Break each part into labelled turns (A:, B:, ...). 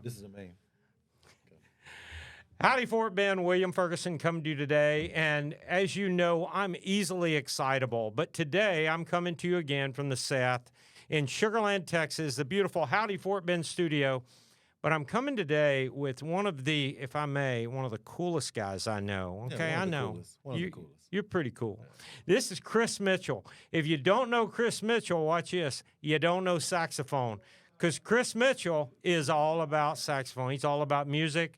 A: This is the main.
B: Howdy Fort Bend, William Ferguson coming to you today. And as you know, I'm easily excitable. But today I'm coming to you again from the South in Sugar Land, Texas, the beautiful Howdy Fort Bend studio. But I'm coming today with one of the, if I may, one of the coolest guys I know. Okay,
A: Yeah,
B: I know.
A: One of the coolest.
B: You're pretty cool. This is Chris Mitchell. If you don't know Chris Mitchell, watch this. You don't know saxophone. Because Chris Mitchell is all about saxophone. He's all about music,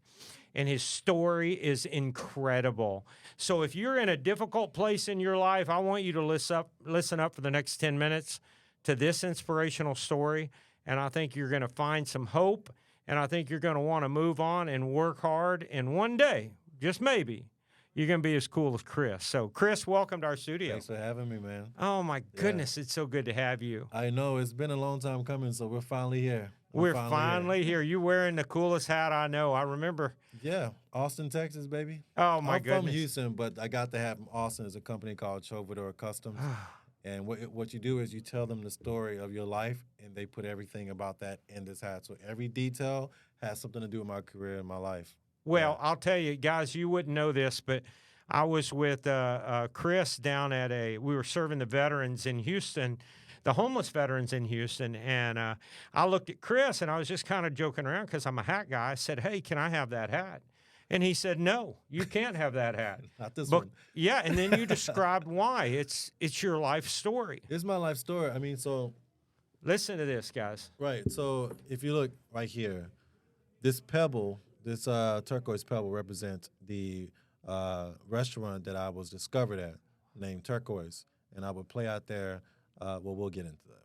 B: and his story is incredible. So if you're in a difficult place in your life, I want you to listen up for the next 10 minutes to this inspirational story, and I think you're going to find some hope, and I think you're going to want to move on and work hard, and one day, just maybe, you're going to be as cool as Chris. So, Chris, welcome to our studio.
A: Thanks for having me, man.
B: Oh, my goodness. It's so good to have you.
A: I know. It's been a long time coming, so we're finally here.
B: We're finally here. You're wearing the coolest hat I know. I remember.
A: Yeah. Austin, Texas, baby.
B: Oh, my goodness.
A: I'm from Houston, but I got to have Austin as a company called Troubadour Customs. And what you do is you tell them the story of your life, and they put everything about that in this hat. So every detail has something to do with my career and my life.
B: Well, I'll tell you, guys, you wouldn't know this, but I was with Chris down at we were serving the veterans in Houston, the homeless veterans in Houston, and I looked at Chris, and I was just kind of joking around because I'm a hat guy. I said, hey, can I have that hat? And he said, no, you can't have that hat.
A: Not this one.
B: Yeah, and then you described why. It's your life story.
A: It's my life story. I mean, so.
B: Listen to this, guys.
A: Right. So if you look right here, this pebble, this turquoise pebble represents the restaurant that I was discovered at named Turquoise. And I would play out there. We'll get into that.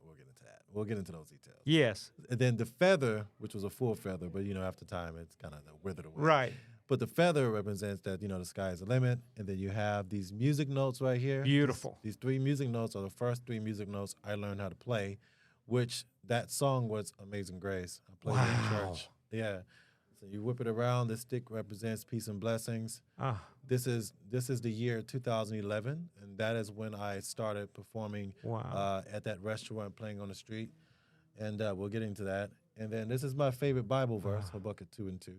A: We'll get into those details.
B: Yes.
A: And then the feather, which was a full feather, but, after time, it's kind of withered away.
B: Right.
A: But the feather represents that, the sky is the limit. And then you have these music notes right here.
B: Beautiful.
A: These three music notes are the first three music notes I learned how to play, which that song was Amazing Grace. I played it in church. Yeah. So you whip it around. This stick represents peace and blessings. This is the year 2011, and that is when I started performing at that restaurant, playing on the street, and we'll get into that. And then this is my favorite Bible verse, Habakkuk 2:2,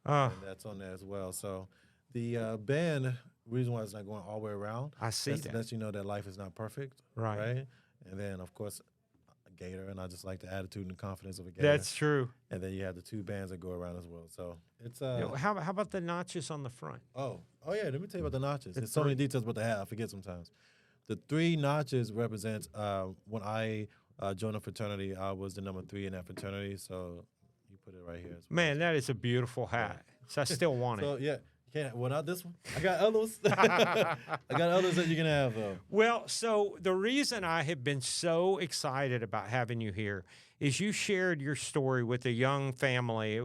A: and that's on there as well. So the band, reason why it's not going all the way around,
B: I see that.
A: Lets you know that life is not perfect, right? And then, of course, Gator, and I just like the attitude and confidence of a Gator.
B: That's true.
A: And then you have the two bands that go around as well. So it's
B: how about the notches on the front?
A: Oh yeah. Let me tell you about the notches. There's so many details about the hat. I forget sometimes. The three notches represents when I joined a fraternity. I was the number 3 in that fraternity. So you put it right here.
B: Man, that is a beautiful hat. So I still want it.
A: So yeah. Well, not this one. I got others. I got others that you can have, though.
B: Well, so the reason I have been so excited about having you here is you shared your story with a young family.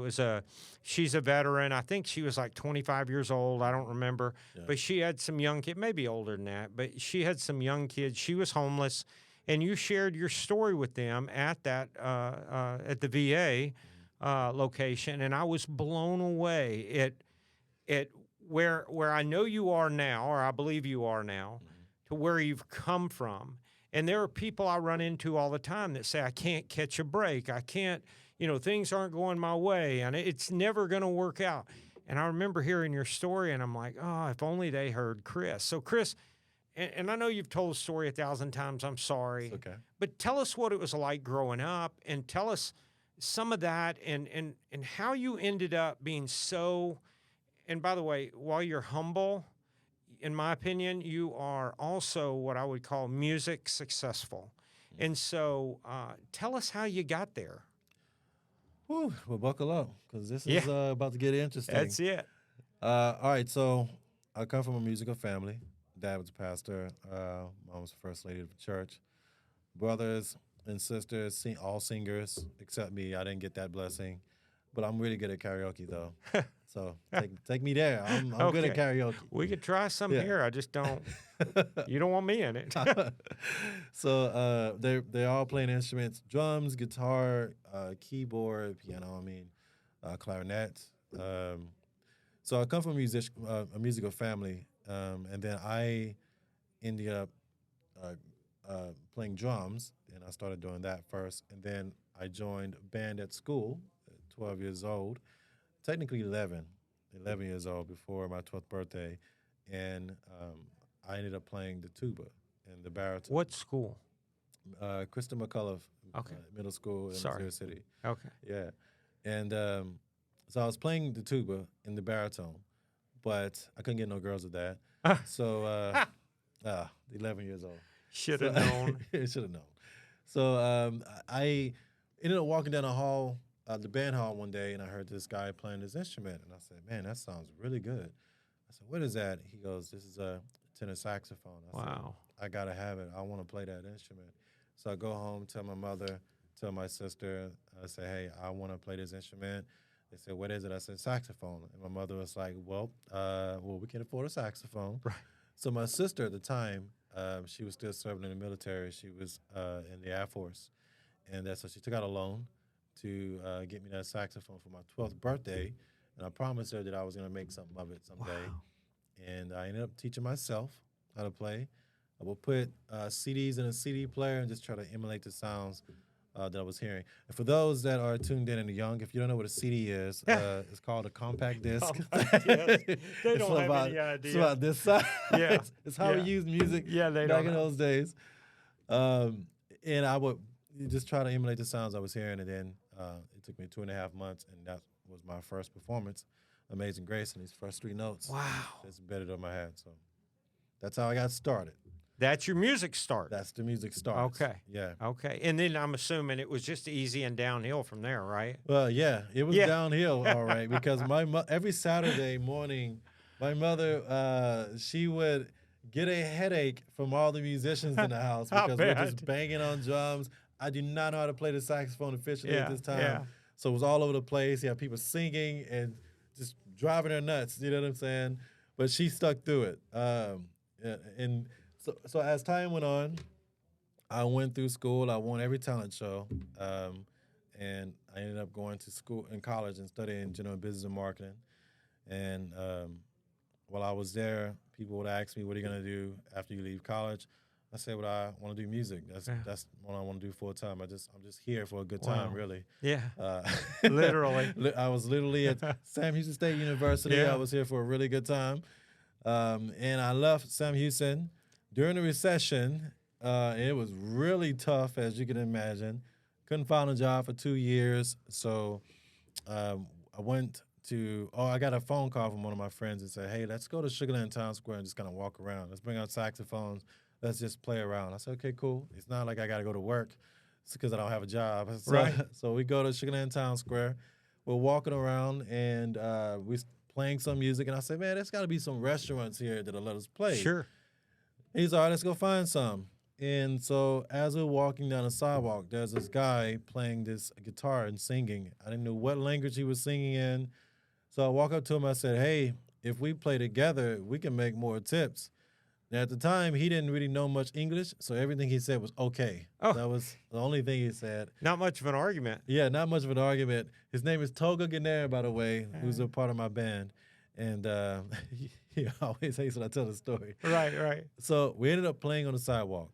B: She's a veteran. I think she was like 25 years old. I don't remember. Yeah. But she had some young kids, maybe older than that, but she had some young kids. She was homeless. And you shared your story with them at that at the VA location. And I was blown away at where I know you are now, or I believe you are now, to where you've come from. And there are people I run into all the time that say, I can't catch a break. I can't, things aren't going my way, and it's never going to work out. And I remember hearing your story, and I'm like, oh, if only they heard Chris. So, Chris, and I know you've told the story 1,000 times. I'm sorry.
A: It's okay.
B: But tell us what it was like growing up, and tell us some of that and how you ended up being so... And by the way, while you're humble, in my opinion, you are also what I would call music successful. And so tell us how you got there.
A: Well, buckle up, because this is about to get interesting.
B: That's it.
A: All right, so I come from a musical family. Dad was a pastor. Mom was the first lady of the church. Brothers and sisters, all singers, except me. I didn't get that blessing. But I'm really good at karaoke, though. So take me there. I'm good at karaoke.
B: We could try some here. I just don't. You don't want me in it.
A: So they're all playing instruments: drums, guitar, keyboard, piano. Clarinet. So I come from a musical family, and then I ended up playing drums, and I started doing that first, and then I joined band at school. 12 years old, technically 11 years old before my 12th birthday. And I ended up playing the tuba and the baritone.
B: What school?
A: Krista McCullough
B: Okay.
A: Middle School in
B: Sorry.
A: Missouri City.
B: Okay.
A: Yeah. And so I was playing the tuba and the baritone, but I couldn't get no girls with that. So 11 years old.
B: Should have known.
A: Should have known. So I ended up walking down the hall, the band hall one day, and I heard this guy playing this instrument. And I said, man, that sounds really good. I said, what is that? He goes, this is a tenor saxophone. I said,
B: Wow.
A: I got to have it. I want to play that instrument. So I go home, tell my mother, tell my sister. I say, hey, I want to play this instrument. They said, what is it? I said, saxophone. And my mother was like, well, we can afford a saxophone.
B: Right.
A: So my sister at the time, she was still serving in the military. She was in the Air Force. And so she took out a loan to get me that saxophone for my 12th birthday. And I promised her that I was going to make something of it someday.
B: Wow.
A: And I ended up teaching myself how to play. I will put CDs in a CD player and just try to emulate the sounds that I was hearing. And for those that are tuned in and young, if you don't know what a CD is, it's called a compact disc.
B: They don't have any idea.
A: It's about this size.
B: Yeah.
A: It's how we used music back in those days. And I would just try to emulate the sounds I was hearing. And then it took me 2.5 months, and that was my first performance, Amazing Grace, and these first 3 notes.
B: Wow.
A: It's embedded on my head. So that's how I got started.
B: That's your music start.
A: That's the music start.
B: Okay.
A: Yeah.
B: Okay. And then I'm assuming it was just easy and downhill from there, right?
A: Well, yeah, it was downhill, all right, because every Saturday morning, my mother, she would get a headache from all the musicians in the house because we're just banging on drums. I do not know how to play the saxophone efficiently at this time.
B: Yeah.
A: So it was all over the place. You have people singing and just driving her nuts, you know what I'm saying? But she stuck through it. And so as time went on, I went through school. I won every talent show. And I ended up going to school in college and studying general business and marketing. And while I was there, people would ask me, what are you going to do after you leave college? I said, well, I want to do music. That's what I want to do full time. I'm just here for a good time, really.
B: Yeah. Literally.
A: I was literally at Sam Houston State University.
B: Yeah.
A: I was here for a really good time. And I left Sam Houston during the recession. It was really tough, as you can imagine. Couldn't find a job for 2 years. So I went to, I got a phone call from one of my friends and said, hey, let's go to Sugar Land Town Square and just kind of walk around. Let's bring out saxophones. Let's just play around. I said, okay, cool. It's not like I got to go to work. It's because I don't have a job. So,
B: right.
A: So we go to Sugar Land Town Square. We're walking around, and we're playing some music. And I said, man, there's got to be some restaurants here that'll let us play.
B: Sure.
A: He's all right, let's go find some. And so as we're walking down the sidewalk, there's this guy playing this guitar and singing. I didn't know what language he was singing in. So I walk up to him. I said, hey, if we play together, we can make more tips. Now, at the time, he didn't really know much English, so everything he said was okay.
B: Oh.
A: That was the only thing he said.
B: Not much of an argument.
A: Yeah, not much of an argument. His name is Toga Ganera, by the way, who's a part of my band. And he always hates when I tell the story.
B: Right.
A: So we ended up playing on the sidewalk,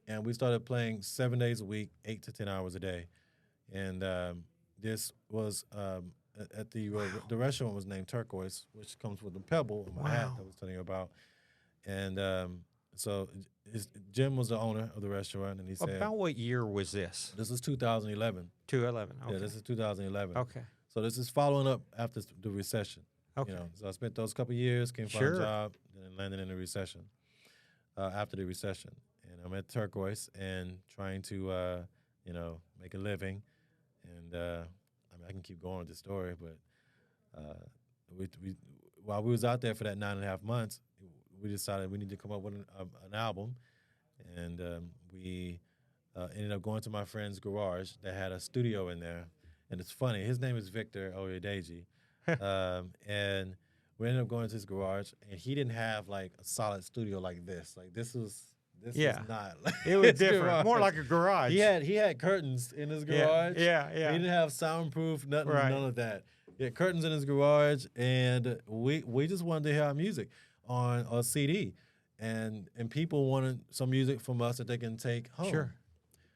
A: and we started playing 7 days a week, 8 to 10 hours a day. And this was at the restaurant was named Turquoise, which comes with a pebble on my hat that I was telling you about. And so Jim was the owner of the restaurant, and he said,
B: about what year was this?
A: This is 2011.
B: 2011. Okay.
A: Yeah, this is 2011.
B: Okay.
A: So this is following up after the recession.
B: Okay.
A: You know, so I spent those couple of years, came find a job, and then landed in the recession. After the recession, and I'm at Turquoise and trying to, make a living. And I can keep going with the story, but we while we was out there for that 9.5 months, we decided we need to come up with an album, and we ended up going to my friend's garage that had a studio in there. And it's funny, his name is Victor Oyedeji, and we ended up going to his garage, and he didn't have like a solid studio like this. Like this was not. Like,
B: it was different, garage. More like a garage.
A: He had curtains in his garage.
B: Yeah.
A: He didn't have soundproof, nothing,
B: right.
A: None of that. He had curtains in his garage, and we just wanted to hear our music on a CD, and people wanted some music from us that they can take home.
B: Sure.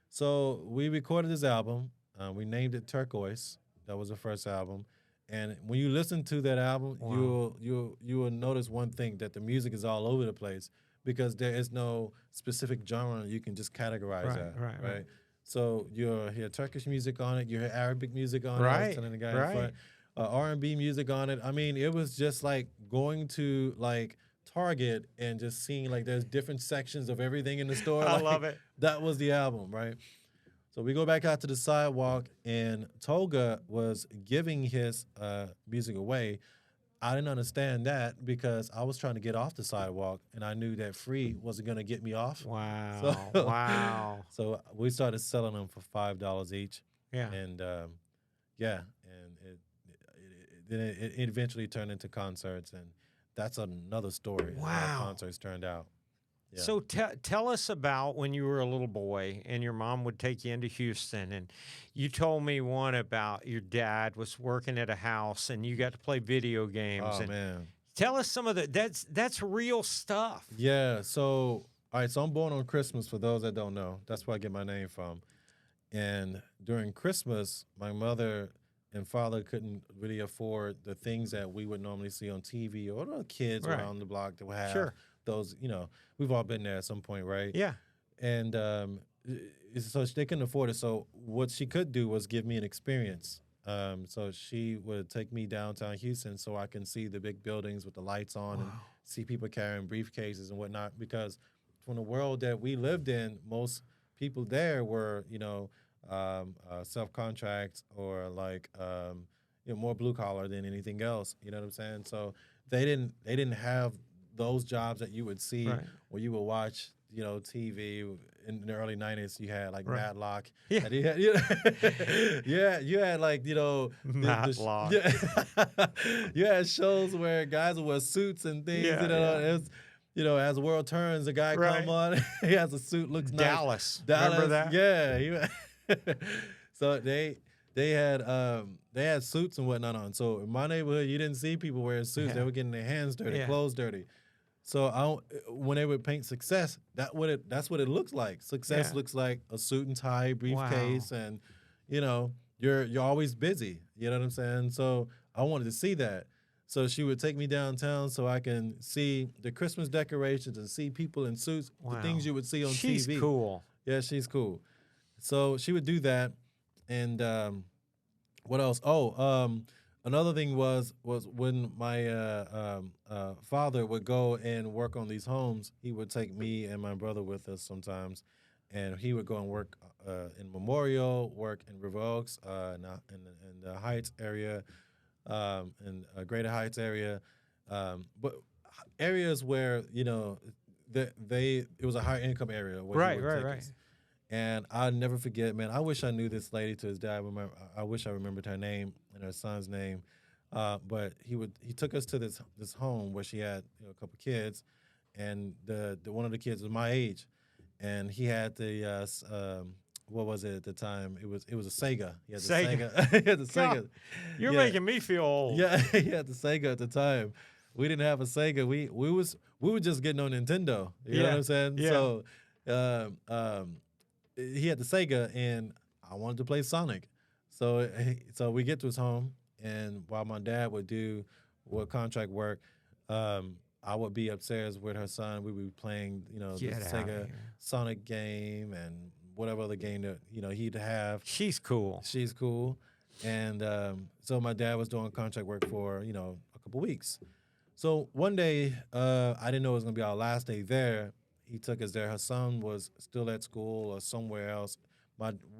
A: So we recorded this album. We named it Turquoise, That was the first album. And when you listen to that album,
B: Wow.
A: you will notice one thing, that the music is all over the place because there is no specific genre you can just categorize
B: Right,
A: that,
B: right, right.
A: right? So you'll hear Turkish music on it, you hear Arabic music on it. I was
B: Right,
A: telling the guy in
B: right.
A: front, R&B music on it. I mean, it was just like going to like Target and just seeing like there's different sections of everything in the store.
B: I
A: Like
B: love it.
A: that was the album, right? So we go back out to the sidewalk, and Toga was giving his music away. I didn't understand that because I was trying to get off the sidewalk, and I knew that free wasn't going to get me off. So,
B: Wow, wow.
A: so we started selling them for $5 each,
B: Yeah.
A: and yeah, and it eventually turned into concerts, and that's another story. How
B: Wow.
A: concerts turned out. Yeah.
B: So tell us about when you were a little boy and your mom would take you into Houston, and you told me one about your dad was working at a house and you got to play video games.
A: Oh
B: And
A: man.
B: tell us some of the that's real stuff.
A: Yeah. So, all right. So I'm born on Christmas. For those that don't know, that's where I get my name from. And during Christmas, my mother and father couldn't really afford the things that we would normally see on TV or the kids
B: Right.
A: around the block that would have
B: Sure.
A: those. We've all been there at some point, right?
B: Yeah.
A: And so they couldn't afford it. So what she could do was give me an experience. So she would take me downtown Houston so I can see the big buildings with the lights on and see people carrying briefcases and whatnot. Because from the world that we lived in, most people there were, self-contract or like, more blue collar than anything else. You know what I'm saying? So they didn't have those jobs that you would see
B: Right.
A: where you would watch, TV in the early '90s. You had like
B: Right.
A: Matlock.
B: Yeah.
A: And yeah, you had like
B: Matlock.
A: you had shows where guys would wear suits and things.
B: Yeah,
A: It's, as the world turns, a guy
B: Right.
A: come on, he has a suit, looks nice.
B: Dallas. Remember that?
A: Yeah. So they had suits and whatnot on. So in my neighborhood, you didn't see people wearing suits. They
B: Yeah.
A: were getting their hands dirty,
B: Yeah.
A: clothes dirty. So when they would paint success, that's what it looks like. Success
B: Yeah.
A: looks like a suit and tie, briefcase, and you're always busy. You know what I'm saying? So I wanted to see that. So she would take me downtown so I can see the Christmas decorations and see people in suits, the things
B: Wow.
A: you would see on
B: She's
A: TV.
B: cool.
A: Yeah, she's cool. So she would do that, and what else? Oh, another thing was when my father would go and work on these homes. He would take me and my brother with us sometimes, and he would go and work in Memorial, work in River Oaks, in the Heights area, in Greater Heights area, but areas where it was a higher income area. Where he would take us. And I'll never forget, man. I wish I knew this lady to his dad. I wish I remembered her name and her son's name. But he took us to this home where she had a couple kids, and the one of the kids was my age, and he had the what was it at the time? It was a Sega. He had the Sega. He had the Sega.
B: You're making me feel old.
A: Yeah, he had the Sega at the time. We didn't have a Sega. We were just getting on Nintendo. You know what I'm saying?
B: Yeah.
A: So he had the Sega, and I wanted to play Sonic. So we get to his home, and while my dad would do contract work, I would be upstairs with her son. We would be playing, the
B: Get outta
A: Sega
B: here.
A: Sonic game and whatever other game that he'd have.
B: She's cool.
A: She's cool, and so my dad was doing contract work for a couple weeks. So one day, I didn't know it was gonna be our last day there. He took us there. Her son was still at school or somewhere else.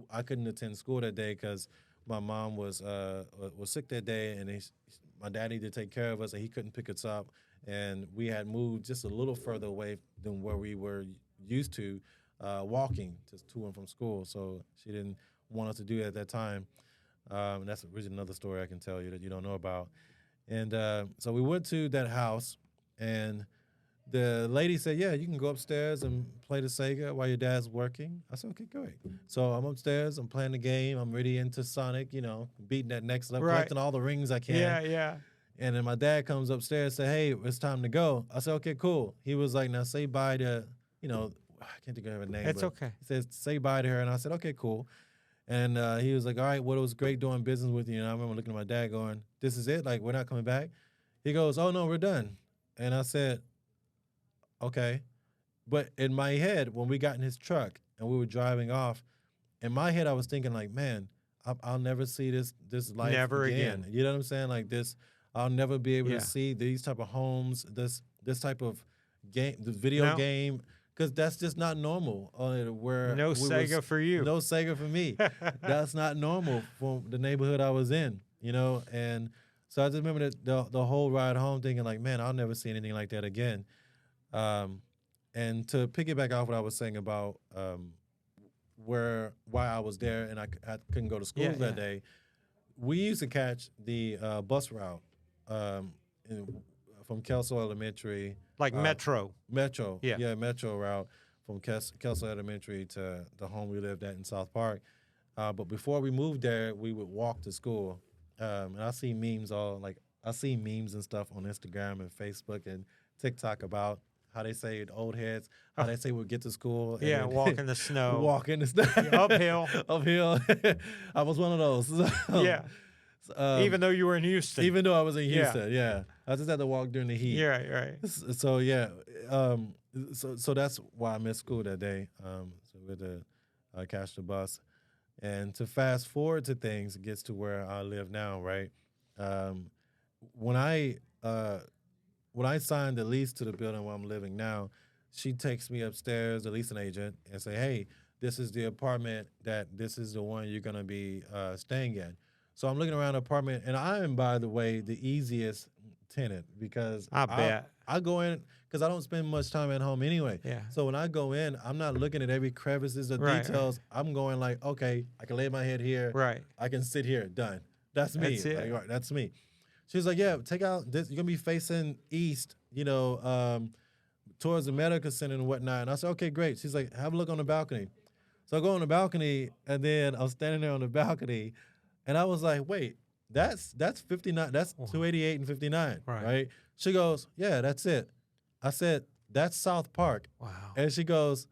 A: I couldn't attend school that day because my mom was sick that day, and my dad needed to take care of us, and he couldn't pick us up. And we had moved just a little further away than where we were used to walking just to and from school. So she didn't want us to do it at that time. And that's originally another story I can tell you that you don't know about. And so we went to that house, and the lady said, yeah, you can go upstairs and play the Sega while your dad's working. I said, okay, great. So I'm upstairs, I'm playing the game, I'm really into Sonic, beating that next level, collecting all the rings I can.
B: Yeah.
A: And then my dad comes upstairs and said, hey, it's time to go. I said, okay, cool. He was like, now say bye to, I can't think of her name.
B: It's
A: but
B: okay.
A: He says, say bye to her. And I said, okay, cool. And he was like, all right, well, it was great doing business with you. And I remember looking at my dad going, this is it? Like, we're not coming back? He goes, oh, no, we're done. And I said, okay. But in my head, when we got in his truck and we were driving off, in my head, I was thinking like, man, I'll never see this life
B: Never again.
A: You know what I'm saying? Like this, I'll never be able
B: Yeah.
A: to see these type of homes, this type of game, the video
B: No.
A: game, because that's just not normal. Where
B: No Sega for you.
A: No Sega for me. That's not normal for the neighborhood I was in, you know. And so I just remember the whole ride home thinking like, man, I'll never see anything like that again. And to piggyback off what I was saying about why I was there and I couldn't go to school that day, we used to catch the bus route from Kelso Elementary.
B: Like Metro.
A: Metro.
B: Yeah.
A: Yeah, Metro route from Kelso Elementary to the home we lived at in South Park. But before we moved there, we would walk to school. And I see memes and stuff on Instagram and Facebook and TikTok about how they say old heads, how they say we'll get to school.
B: Yeah,
A: and
B: walk in the snow.
A: Walk in the snow.
B: Uphill.
A: Uphill. I was one of those.
B: Yeah. Even though you were in Houston.
A: Even though I was in Houston, yeah. I just had to walk during the heat.
B: Yeah, right.
A: So, yeah. So that's why I missed school that day. So we had to catch the bus. And to fast forward to things, it gets to where I live now, right? When I signed the lease to the building where I'm living now, she takes me upstairs, the leasing agent, and say, hey, this is the apartment this is the one you're going to be staying in. So I'm looking around the apartment, and I am, by the way, the easiest tenant because
B: I bet.
A: I go in because I don't spend much time at home anyway.
B: Yeah.
A: So when I go in, I'm not looking at every crevices or details. Right. I'm going like, okay, I can lay my head here.
B: Right.
A: I can sit here. Done. That's me.
B: That's it.
A: Like, right, that's me. She's like, yeah, take out this. You're going to be facing east, towards the medical center and whatnot. And I said, okay, great. She's like, have a look on the balcony. So I go on the balcony, and then I'm standing there on the balcony, and I was like, wait, that's 59. That's 288 and 59, right? She goes, yeah, that's it. I said, that's South Park.
B: Wow.
A: And she goes,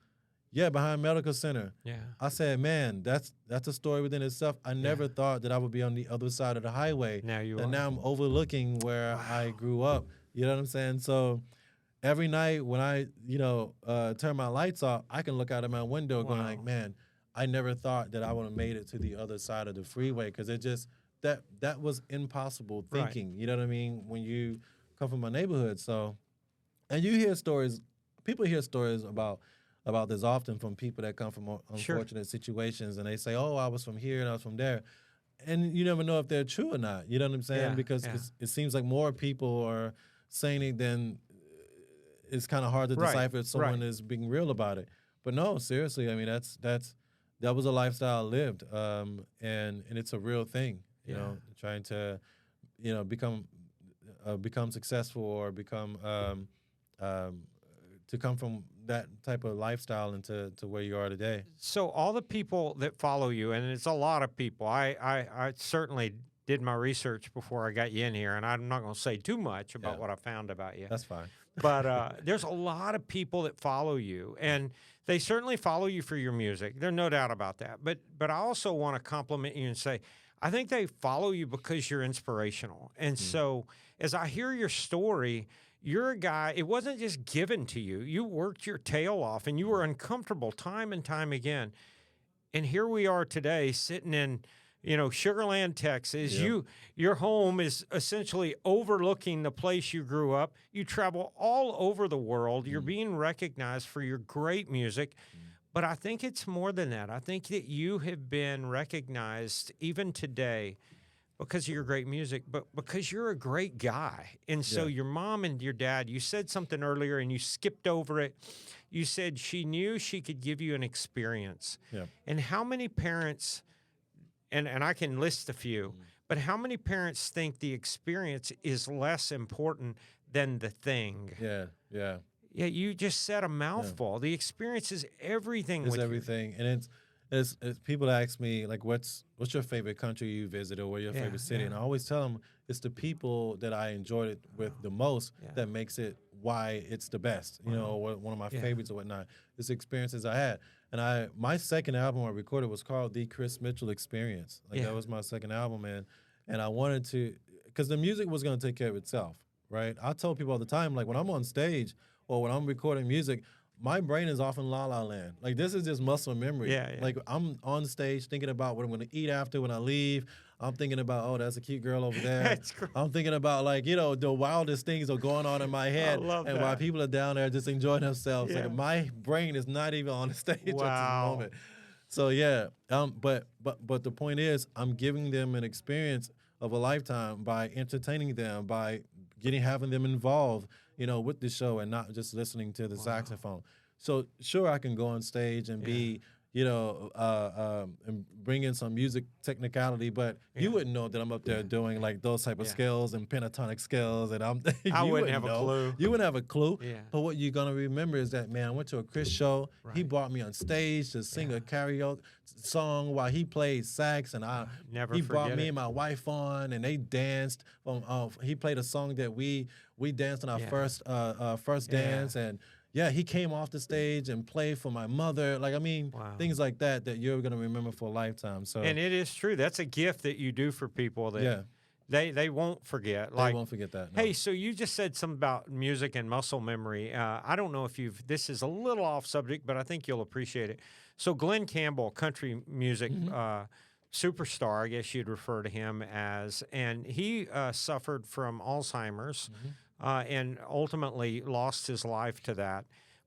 A: yeah, behind Medical Center.
B: Yeah.
A: I said, man, that's a story within itself. I never thought that I would be on the other side of the highway.
B: Now you are.
A: And now I'm overlooking where I grew up. You know what I'm saying? So every night when I, turn my lights off, I can look out of my window going like, man, I never thought that I would have made it to the other side of the freeway because it just that was impossible thinking. Right. You know what I mean? When you come from my neighborhood. So, and you hear stories, people hear stories about this often from people that come from unfortunate situations, and they say, oh, I was from here and I was from there. And you never know if they're true or not. You know what I'm saying?
B: Yeah,
A: because it seems like more people are saying it than it's kind of hard to decipher if someone is being real about it. But no, seriously, I mean, that was a lifestyle I lived, and it's a real thing. You know, trying to, become successful or become to come from that type of lifestyle into where you are today.
B: So all the people that follow you, and it's a lot of people. I certainly did my research before I got you in here, and I'm not going to say too much about what I found about you.
A: That's fine.
B: But there's a lot of people that follow you, and they certainly follow you for your music. There's no doubt about that. But I also want to compliment you and say, I think they follow you because you're inspirational. And so as I hear your story, you're a guy, it wasn't just given to you. You worked your tail off, and you were uncomfortable time and time again. And here we are today sitting in, Sugar Land, Texas. Yep. Your home is essentially overlooking the place you grew up. You travel all over the world. You're being recognized for your great music. But I think it's more than that. I think that you have been recognized even today because of your great music, but because you're a great guy. And so your mom and your dad, you said something earlier and you skipped over it. You said she knew she could give you an experience. Yeah. And how many parents, and I can list a few, but how many parents think the experience is less important than the thing? Yeah, yeah. Yeah, you just said a mouthful. The experience is everything.
A: It's everything, and it's people ask me like, what's your favorite country you visited, or where your favorite city, and I always tell them it's the people that I enjoyed it with the most that makes it why it's the best. Or one of my favorites or whatnot. It's the experiences I had, And my second album I recorded was called The Chris Mitchell Experience. Like
B: Yeah.
A: that was my second album, and I wanted to, because the music was gonna take care of itself, right? I tell people all the time, like when I'm on stage or when I'm recording music, my brain is off in La La Land. Like this is just muscle memory.
B: Yeah, yeah.
A: Like I'm on stage thinking about what I'm gonna eat after when I leave. I'm thinking about, oh, that's a cute girl over there.
B: That's great.
A: I'm thinking about, like, you know, the wildest things are going on in my head.
B: love
A: and while
B: that.
A: people are down there just enjoying themselves.
B: Yeah.
A: Like my brain is not even on the stage at this
B: Wow.
A: moment. So yeah, but the point is, I'm giving them an experience of a lifetime by entertaining them, by having them involved, you know, with the show and not just listening to the saxophone. So sure, I can go on stage and be, you know, and bring in some music technicality, but you wouldn't know that I'm up there doing like those type of scales and pentatonic scales, and
B: I wouldn't have a clue.
A: You wouldn't have a clue.
B: Yeah.
A: But what you're gonna remember is that, man, I went to a Chris show. He
B: Right.
A: brought me on stage to sing a karaoke song while he played sax, and
B: Never
A: he brought
B: forget
A: me
B: it.
A: and my wife on, and they danced. He played a song that we danced on our first dance, and yeah, he came off the stage and played for my mother. Like, I mean, things like that you're gonna remember for a lifetime. So
B: And it is true. That's a gift that you do for people that they won't forget. Like,
A: they won't forget that. No.
B: hey, so you just said something about music and muscle memory. I don't know if this is a little off subject, but I think you'll appreciate it. So Glenn Campbell, country music superstar, I guess you'd refer to him as, and he suffered from Alzheimer's and ultimately lost his life to that.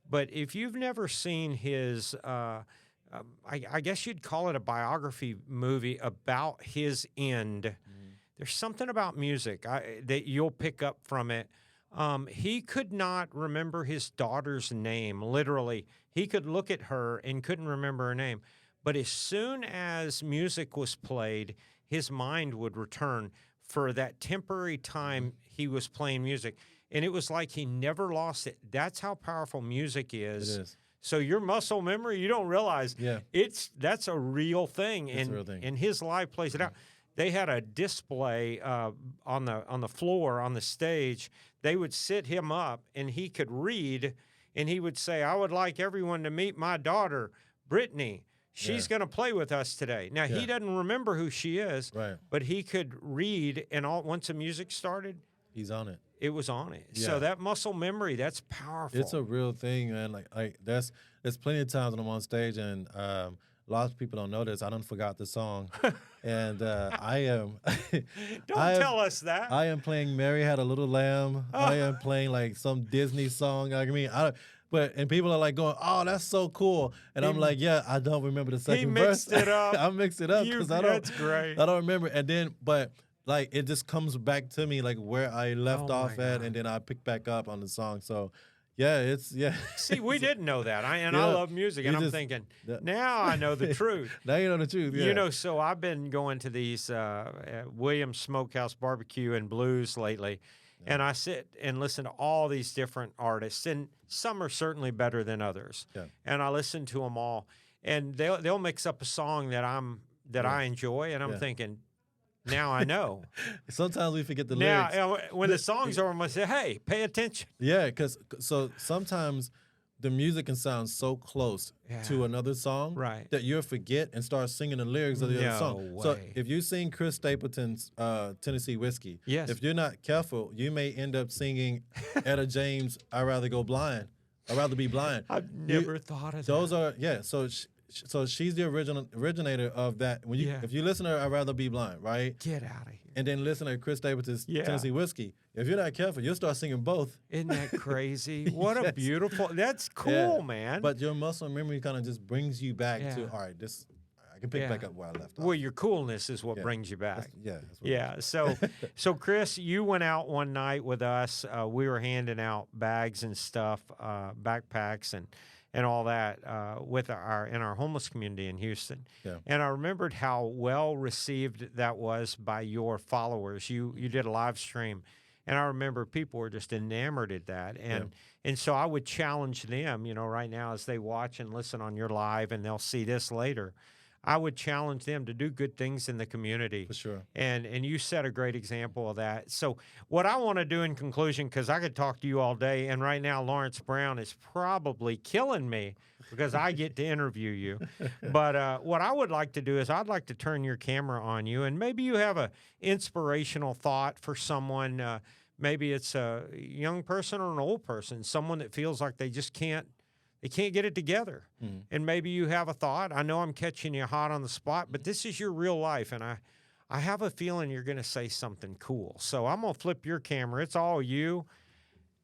B: But if you've never seen his, I guess you'd call it a biography movie about his end, there's something about music that you'll pick up from it. He could not remember his daughter's name, literally. He could look at her and couldn't remember her name. But as soon as music was played, his mind would return for that temporary time he was playing music. And it was like he never lost it. That's how powerful music is.
A: It is.
B: So your muscle memory, you don't realize that's a real thing.
A: It's a real thing.
B: And his life plays it out. They had a display on the floor on the stage. They would sit him up, and he could read, and he would say, "I would like everyone to meet my daughter, Brittany. She's going to play with us today." Now he doesn't remember who she is, but he could read, and once the music started,
A: he's on it.
B: It was on it.
A: Yeah.
B: So that muscle memory, that's powerful.
A: It's a real thing, man. Like there's plenty of times when I'm on stage and lots of people don't know this. I done forgot the song, and I am.
B: Don't tell us that.
A: I am playing "Mary Had a Little Lamb." I am playing like some Disney song. I mean, and people are like going, "Oh, that's so cool," and I'm like, "Yeah, I don't remember the second verse."
B: Mixed it up.
A: I mixed it up because I don't.
B: That's great.
A: I don't remember, and then but. Like, it just comes back to me, like, where I left off at,
B: God.
A: and then I pick back up on the song. So,
B: See, we didn't know that. I love music, and I'm thinking, now I know the truth.
A: Now you know the truth, yeah.
B: You know, so I've been going to these Williams Smokehouse Barbecue and Blues lately, and I sit and listen to all these different artists, and some are certainly better than others.
A: Yeah.
B: And I listen to them all, and they'll mix up a song that I enjoy, and I'm thinking, now I know.
A: Sometimes we forget the lyrics.
B: Now, when the song's over, I'm going to say, hey, pay attention.
A: Yeah, so sometimes the music can sound so close to another song that you'll forget and start singing the lyrics of the other song.
B: way.
A: So if you sing Chris Stapleton's Tennessee Whiskey, if you're not careful, you may end up singing Etta James' I'd Rather Go Blind. I'd Rather Be Blind.
B: I've never thought of
A: those
B: that.
A: Those are, so she's the originator of that. If you listen to her, I'd Rather Be Blind, right?
B: Get out of here.
A: And then listen to Chris Stapleton's Tennessee Whiskey. If you're not careful, you'll start singing both.
B: Isn't that crazy? What a beautiful, that's cool, man.
A: But your muscle memory kind of just brings you back to, all right, I can pick back up where I left off.
B: Well, your coolness is what brings you back.
A: That's what
B: So Chris, you went out one night with us. We were handing out bags and stuff, backpacks and all that in our homeless community in Houston.
A: Yeah.
B: And I remembered how well received that was by your followers. You did a live stream, and I remember people were just enamored at that. And so I would challenge them, right now as they watch and listen on your live, and they'll see this later. I would challenge them to do good things in the community.
A: For sure.
B: And you set a great example of that. So what I want to do in conclusion, because I could talk to you all day, and right now Lawrence Brown is probably killing me because I get to interview you. But what I would like to do is I'd like to turn your camera on you, and maybe you have a inspirational thought for someone. Maybe it's a young person or an old person, someone that feels like they just can't get it together.
A: Mm-hmm.
B: And maybe you have a thought. I know I'm catching you hot on the spot, but this is your real life, and I have a feeling you're going to say something cool. So I'm going to flip your camera. It's all you.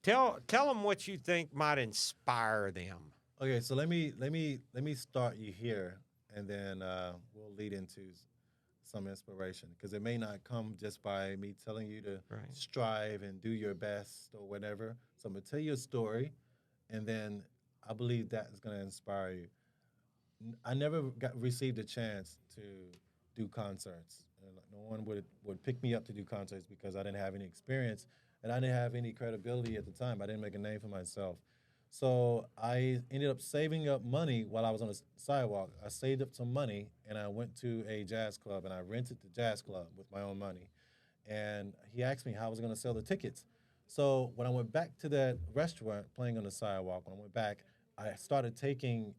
B: Tell them what you think might inspire them.
A: Okay, so let me start you here, and then we'll lead into some inspiration, because it may not come just by me telling you to strive and do your best or whatever. So I'm gonna tell you a story, and then I believe that is gonna inspire you. I never received a chance to do concerts. No one would pick me up to do concerts because I didn't have any experience and I didn't have any credibility at the time. I didn't make a name for myself. So I ended up saving up money while I was on the sidewalk. I saved up some money and I went to a jazz club and I rented the jazz club with my own money. And he asked me how I was going to sell the tickets. So when I went back to that restaurant playing on the sidewalk, when I went back, I started taking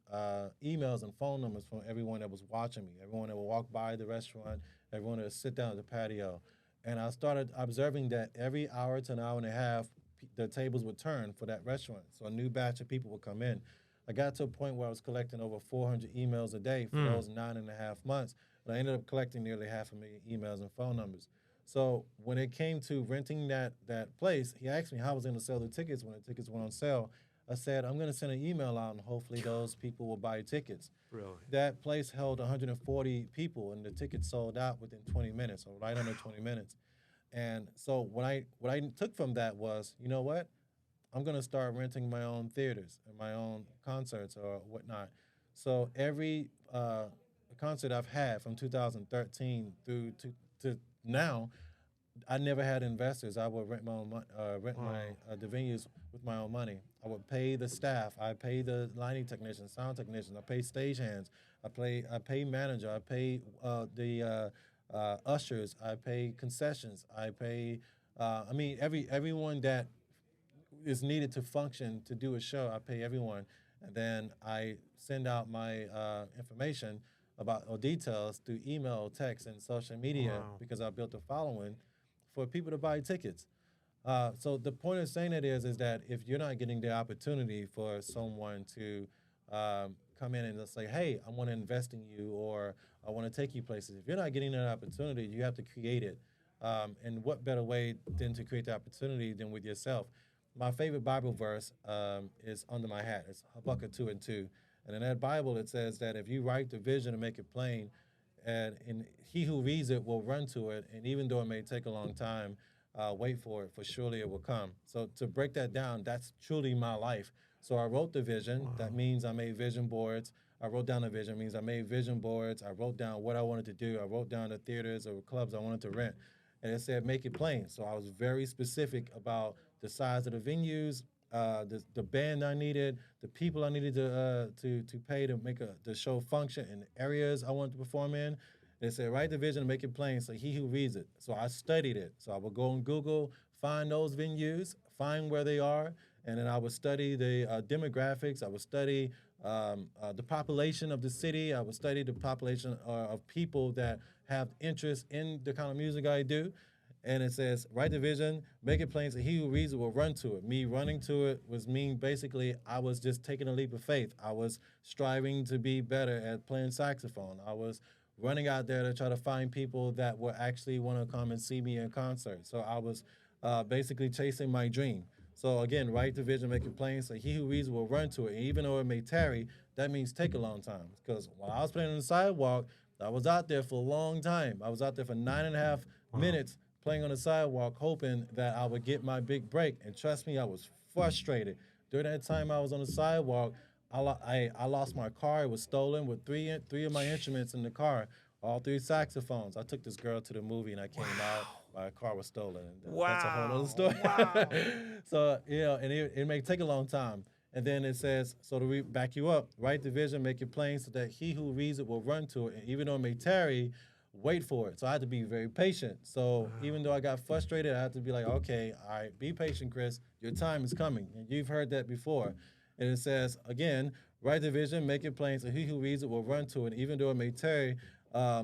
A: emails and phone numbers from everyone that was watching me, everyone that would walk by the restaurant, everyone that would sit down at the patio. And I started observing that every hour to an hour and a half, the tables would turn for that restaurant. So a new batch of people would come in. I got to a point where I was collecting over 400 emails a day for those 9.5 months. And I ended up collecting nearly 500,000 emails and phone numbers. So when it came to renting that place, he asked me how I was going to sell the tickets when the tickets went on sale. I said, I'm going to send an email out, and hopefully those people will buy tickets.
B: Really?
A: That place held 140 people, and the tickets sold out within 20 minutes, or right under 20 minutes. And so what I took from that was, you know what? I'm going to start renting my own theaters and my own concerts or whatnot. So every concert I've had from 2013 through to now, I never had investors. I would rent my own the venues with my own money. I would pay the staff. I pay the lighting technicians, sound technicians. I pay stagehands. I pay manager. I pay the ushers. I pay concessions. I pay. Everyone that is needed to function to do a show. I pay everyone, and then I send out my information about details through email, text, and social media because I built a following for people to buy tickets. So the point of saying that is that if you're not getting the opportunity for someone to come in and just say, hey, I want to invest in you, or I want to take you places. If you're not getting that opportunity, you have to create it. And what better way than to create the opportunity than with yourself? My favorite Bible verse is under my hat. It's Habakkuk 2:2. And in that Bible, it says that if you write the vision and make it plain, and he who reads it will run to it, and even though it may take a long time, wait for it, for surely it will come. So to break that down, that's truly my life. So I wrote the vision. That means I made vision boards. I wrote down the vision. Means I made vision boards. I wrote down what I wanted to do. I wrote down the theaters or clubs I wanted to rent. And it said, make it plain. So I was very specific about the size of the venues, the band I needed, the people I needed to pay to make the show function, and the areas I wanted to perform in. They said, write the vision and make it plain so he who reads it. So I studied it. So I would go on Google, find those venues, find where they are, and then I would study the demographics. I would study the population of the city. I would study the population of people that have interest in the kind of music I do. And it says, write the vision, make it plain so he who reads it will run to it. Me running to it was basically I was just taking a leap of faith. I was striving to be better at playing saxophone. I was running out there to try to find people that would actually want to come and see me in concert. So I was basically chasing my dream. So again, write the vision, make it plain so he who reads it will run to it. And even though it may tarry, that means take a long time. Because while I was playing on the sidewalk, I was out there for a long time. I was out there for 9.5 minutes playing on the sidewalk, hoping that I would get my big break. And trust me, I was frustrated. During that time I was on the sidewalk, I lost my car. It was stolen with three of my instruments in the car, all 3 saxophones. I took this girl to the movie, and I came out. My car was stolen. And that's a whole other story.
B: Wow.
A: So, and it may take a long time. And then it says, so to back you up, write the vision, make it plain so that he who reads it will run to it. And even though it may tarry, wait for it. So I had to be very patient. So even though I got frustrated, I had to be like, okay, all right, be patient, Chris. Your time is coming. And you've heard that before. And it says, again, write the vision, make it plain so he who reads it will run to it. And even though it may tarry,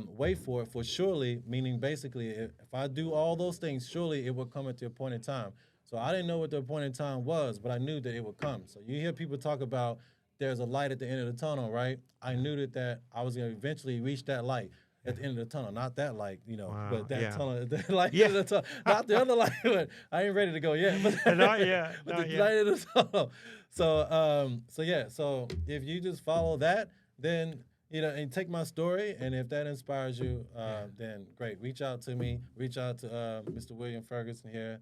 A: wait for it. For surely, meaning basically, if I do all those things, surely it will come at the appointed time. So I didn't know what the appointed time was, but I knew that it would come. So you hear people talk about there's a light at the end of the tunnel, right? I knew that I was going to eventually reach that light at the end of the tunnel. Not that light, but that tunnel, the light at the tunnel. Not the other light. But I ain't ready to go yet. But
B: Not yet.
A: But
B: Not
A: the
B: yet.
A: light of the tunnel. So if you just follow that, then and take my story, and if that inspires you, then great. Reach out to me. Reach out to Mr. William Ferguson here.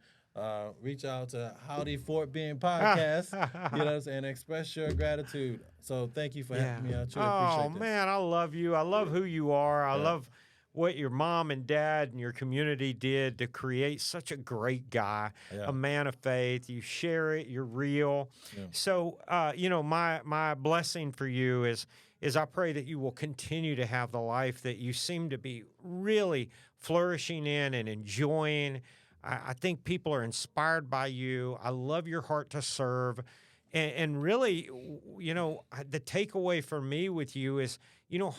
A: Reach out to Howdy Fort Bend podcast, you know what I'm saying, express your gratitude. So thank you for having me. I truly appreciate this.
B: Man, I love you. I love who you are. I love what your mom and dad and your community did to create such a great guy, a man of faith. You share it. You're real. Yeah. So, my blessing for you is I pray that you will continue to have the life that you seem to be really flourishing in and enjoying. I think people are inspired by you. I love your heart to serve. And really, the takeaway for me with you is,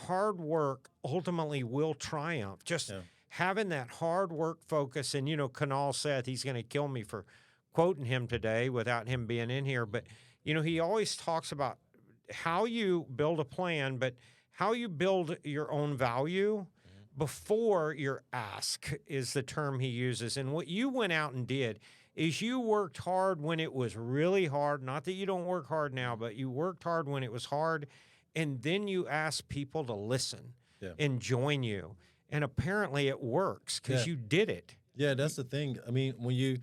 B: hard work ultimately will triumph. Just having that hard work focus. And, Kanal Seth, he's going to kill me for quoting him today without him being in here. But, he always talks about how you build a plan, but how you build your own value before your ask is the term he uses. And what you went out and did is you worked hard when it was really hard. Not that you don't work hard now, but you worked hard when it was hard. And then you asked people to listen and join you. And apparently it works because you did it.
A: Yeah, that's the thing. I mean, when you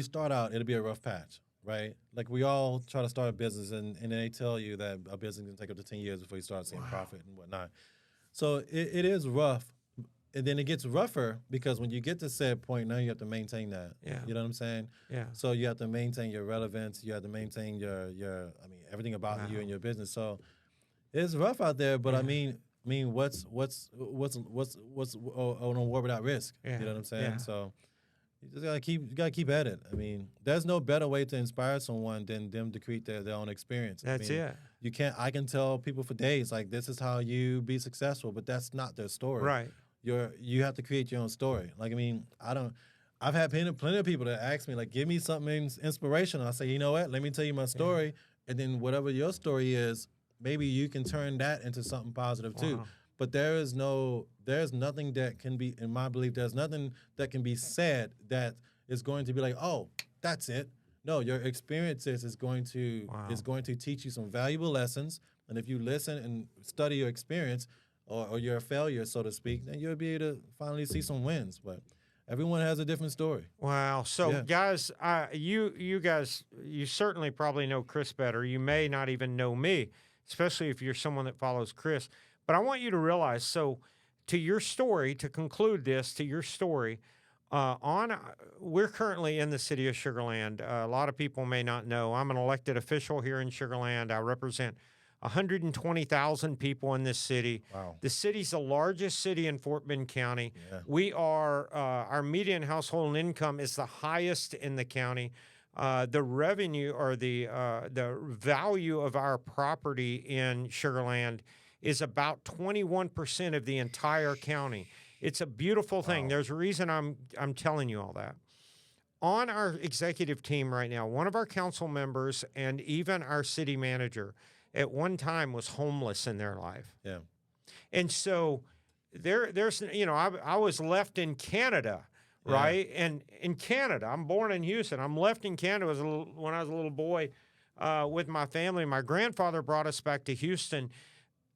A: start out, it'll be a rough patch, right? Like we all try to start a business and they tell you that a business can take up to 10 years before you start seeing profit and whatnot. So it is rough, and then it gets rougher because when you get to said point, now you have to maintain that.
B: Yeah.
A: You know what I'm saying? Yeah. So you have to maintain your relevance. You have to maintain your everything about you and your business. So it's rough out there, but I mean, what's on a war without risk? Yeah. You know what I'm saying? Yeah. So you just gotta keep at it. I mean, there's no better way to inspire someone than them to create their own experience.
B: That's it.
A: I can tell people for days, like, this is how you be successful, but that's not their story.
B: Right.
A: You have to create your own story. Like, I mean, I've had plenty of people that ask me, like, give me something inspirational. I say, you know what? Let me tell you my story. And then whatever your story is, maybe you can turn that into something positive too. But there's nothing that can be, in my belief, there's nothing that can be said that is going to be like, oh, that's it. No, your experiences is going to teach you some valuable lessons. And if you listen and study your experience or your failure, so to speak, then you'll be able to finally see some wins. But everyone has a different story.
B: Wow. So, guys, you certainly probably know Chris better. You may not even know me, especially if you're someone that follows Chris. But I want you to realize, so to your story, to conclude this, to your story, we're currently in the city of Sugar Land. A lot of people may not know. I'm an elected official here in Sugar Land. I represent 120,000 people in this city. Wow. The city's the largest city in Fort Bend County. Yeah. We are, our median household income is the highest in the county. The revenue or the value of our property in Sugar Land is about 21% of the entire county. It's a beautiful thing. Wow. There's a reason I'm telling you all that. On our executive team right now, one of our council members and even our city manager at one time was homeless in their life. Yeah. And so there's I was left in Canada, right? And in Canada, I'm born in Houston. I'm left in Canada when I was a little boy with my family. My grandfather brought us back to Houston.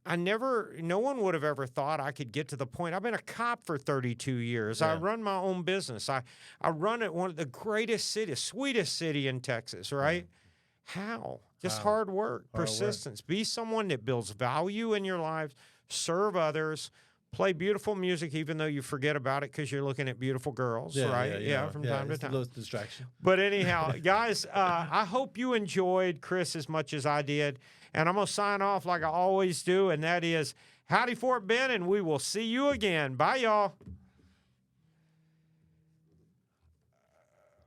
B: No one would have ever thought I could get to the point. I've been a cop for 32 years. Yeah. I run my own business. I run at one of the greatest cities, sweetest city in Texas, right? Yeah. How? Just hard work, persistence. Be someone that builds value in your lives, serve others, play beautiful music, even though you forget about it because you're looking at beautiful girls, right? Yeah, from time to
A: it's
B: time.
A: a little distraction.
B: But anyhow, guys, I hope you enjoyed Chris as much as I did. And I'm going to sign off like I always do, and that is Howdy Fort Bend, and we will see you again. Bye, y'all.